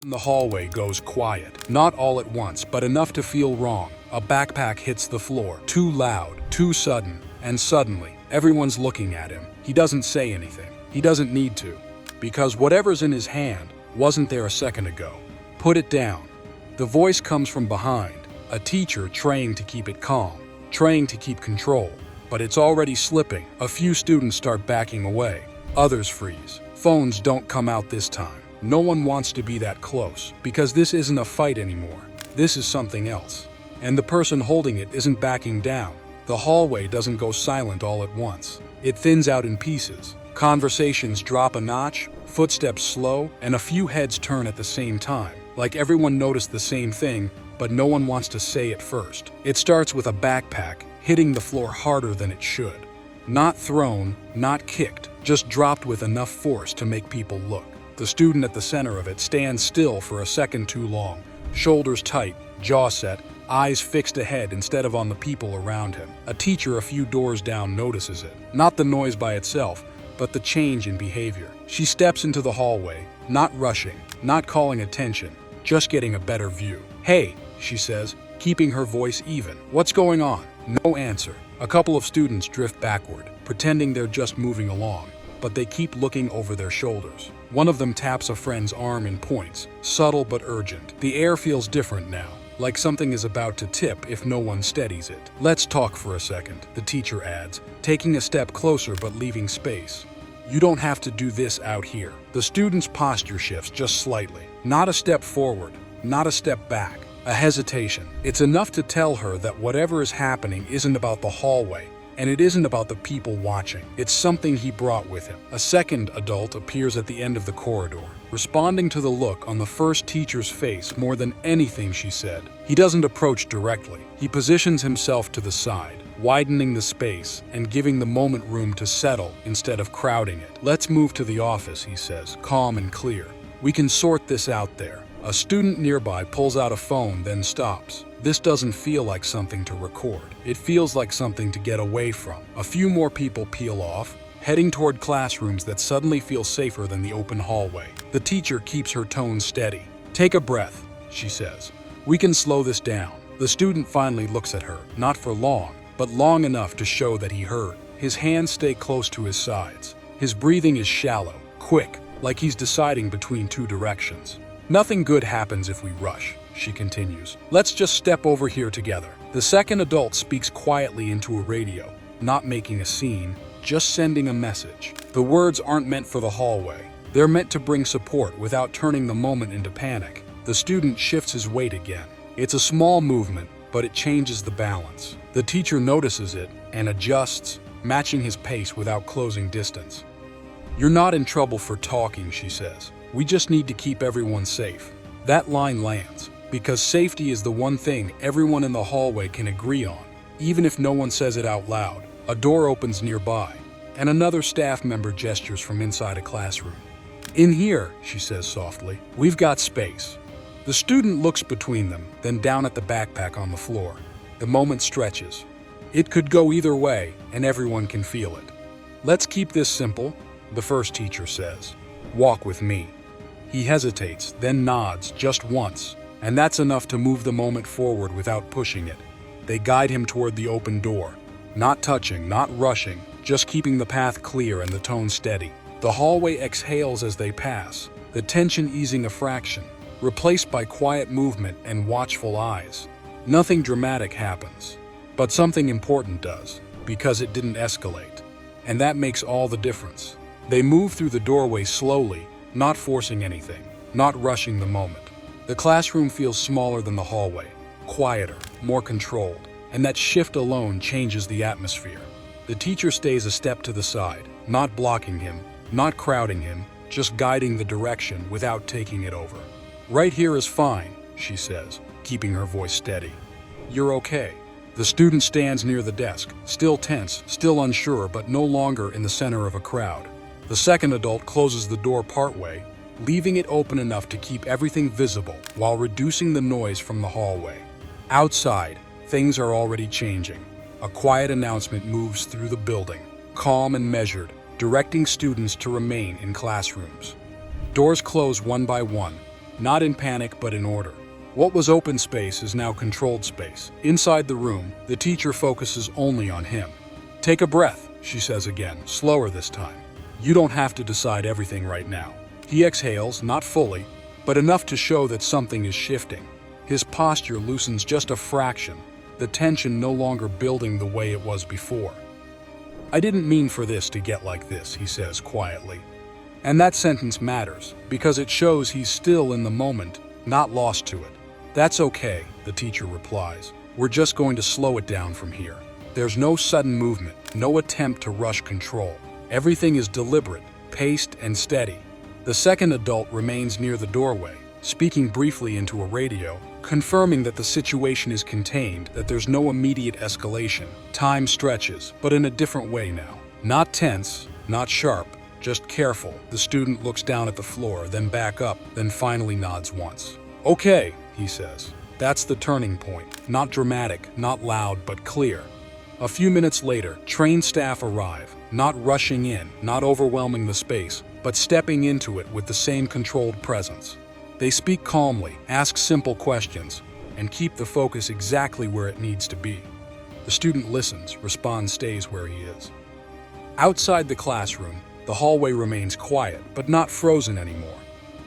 The hallway goes quiet. Not all at once, but enough to feel wrong. A backpack hits the floor. Too loud, too sudden, and suddenly, everyone's looking at him. He doesn't say anything. He doesn't need to. Because whatever's in his hand wasn't there a second ago. Put it down. The voice comes from behind. A teacher trying to keep it calm, trying to keep control. But it's already slipping. A few students start backing away. Others freeze. Phones don't come out this time. No one wants to be that close, because this isn't a fight anymore. This is something else. And the person holding it isn't backing down. The hallway doesn't go silent all at once. It thins out in pieces. Conversations drop a notch, footsteps slow, and a few heads turn at the same time. Like everyone noticed the same thing, but no one wants to say it first. It starts with a backpack hitting the floor harder than it should. Not thrown, not kicked, just dropped with enough force to make people look. The student at the center of it stands still for a second too long, shoulders tight, jaw set, eyes fixed ahead instead of on the people around him. A teacher a few doors down notices it. Not the noise by itself, but the change in behavior. She steps into the hallway, not rushing, not calling attention, just getting a better view. "Hey," she says, keeping her voice even. "What's going on?" No answer. A couple of students drift backward, pretending they're just moving along, but they keep looking over their shoulders. One of them taps a friend's arm and points, subtle but urgent. The air feels different now, like something is about to tip if no one steadies it. "Let's talk for a second," the teacher adds, taking a step closer but leaving space. "You don't have to do this out here." The student's posture shifts just slightly. Not a step forward, not a step back, a hesitation. It's enough to tell her that whatever is happening isn't about the hallway, and it isn't about the people watching. It's something he brought with him. A second adult appears at the end of the corridor, responding to the look on the first teacher's face more than anything she said. He doesn't approach directly. He positions himself to the side, widening the space and giving the moment room to settle instead of crowding it. "Let's move to the office," he says, calm and clear. "We can sort this out there." A student nearby pulls out a phone, then stops. This doesn't feel like something to record. It feels like something to get away from. A few more people peel off, heading toward classrooms that suddenly feel safer than the open hallway. The teacher keeps her tone steady. "Take a breath," she says. "We can slow this down." The student finally looks at her, not for long, but long enough to show that he heard. His hands stay close to his sides. His breathing is shallow, quick, like he's deciding between two directions. "Nothing good happens if we rush," she continues. "Let's just step over here together." The second adult speaks quietly into a radio, not making a scene, just sending a message. The words aren't meant for the hallway. They're meant to bring support without turning the moment into panic. The student shifts his weight again. It's a small movement, but it changes the balance. The teacher notices it and adjusts, matching his pace without closing distance. "You're not in trouble for talking," she says. "We just need to keep everyone safe." That line lands, because safety is the one thing everyone in the hallway can agree on, even if no one says it out loud. A door opens nearby, and another staff member gestures from inside a classroom. "In here," she says softly. "We've got space." The student looks between them, then down at the backpack on the floor. The moment stretches. It could go either way, and everyone can feel it. "Let's keep this simple," the first teacher says. "Walk with me." He hesitates, then nods just once, and that's enough to move the moment forward without pushing it. They guide him toward the open door, not touching, not rushing, just keeping the path clear and the tone steady. The hallway exhales as they pass, the tension easing a fraction, replaced by quiet movement and watchful eyes. Nothing dramatic happens, but something important does, because it didn't escalate. And that makes all the difference. They move through the doorway slowly, not forcing anything, not rushing the moment. The classroom feels smaller than the hallway, quieter, more controlled, and that shift alone changes the atmosphere. The teacher stays a step to the side, not blocking him, not crowding him, just guiding the direction without taking it over. "Right here is fine," she says, keeping her voice steady. "You're okay." The student stands near the desk, still tense, still unsure, but no longer in the center of a crowd. The second adult closes the door partway, leaving it open enough to keep everything visible while reducing the noise from the hallway. Outside, things are already changing. A quiet announcement moves through the building, calm and measured, directing students to remain in classrooms. Doors close one by one, not in panic but in order. What was open space is now controlled space. Inside the room, the teacher focuses only on him. "Take a breath," she says again, slower this time. "You don't have to decide everything right now." He exhales, not fully, but enough to show that something is shifting. His posture loosens just a fraction, the tension no longer building the way it was before. "I didn't mean for this to get like this," he says quietly. And that sentence matters, because it shows he's still in the moment, not lost to it. "That's okay," the teacher replies. "We're just going to slow it down from here." There's no sudden movement, no attempt to rush control. Everything is deliberate, paced, and steady. The second adult remains near the doorway, speaking briefly into a radio, confirming that the situation is contained, that there's no immediate escalation. Time stretches, but in a different way now. Not tense, not sharp, just careful. The student looks down at the floor, then back up, then finally nods once. "Okay," he says. That's the turning point. Not dramatic, not loud, but clear. A few minutes later, trained staff arrive, not rushing in, not overwhelming the space, but stepping into it with the same controlled presence. They speak calmly, ask simple questions, and keep the focus exactly where it needs to be. The student listens, responds, stays where he is. Outside the classroom, the hallway remains quiet, but not frozen anymore.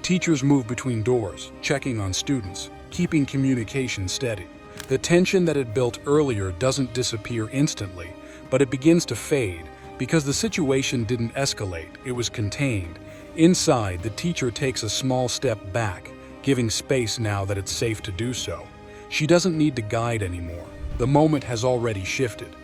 Teachers move between doors, checking on students, keeping communication steady. The tension that had built earlier doesn't disappear instantly, but it begins to fade because the situation didn't escalate, it was contained. Inside, the teacher takes a small step back, giving space now that it's safe to do so. She doesn't need to guide anymore. The moment has already shifted.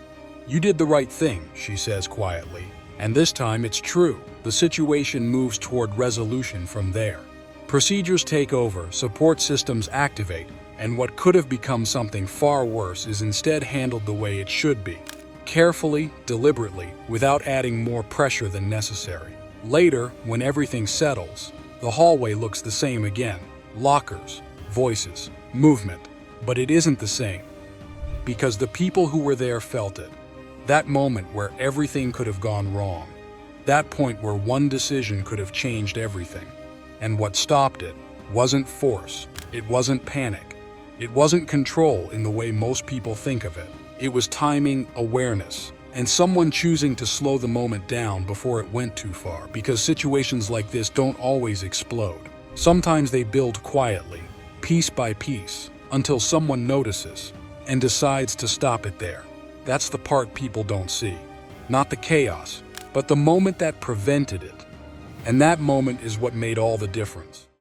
"You did the right thing," she says quietly. And this time it's true. The situation moves toward resolution from there. Procedures take over, support systems activate, and what could have become something far worse is instead handled the way it should be. Carefully, deliberately, without adding more pressure than necessary. Later, when everything settles, the hallway looks the same again. Lockers, voices, movement. But it isn't the same. Because the people who were there felt it. That moment where everything could have gone wrong. That point where one decision could have changed everything. And what stopped it wasn't force. It wasn't panic. It wasn't control in the way most people think of it. It was timing, awareness, and someone choosing to slow the moment down before it went too far, because situations like this don't always explode. Sometimes they build quietly, piece by piece, until someone notices and decides to stop it there. That's the part people don't see. Not the chaos, but the moment that prevented it. And that moment is what made all the difference.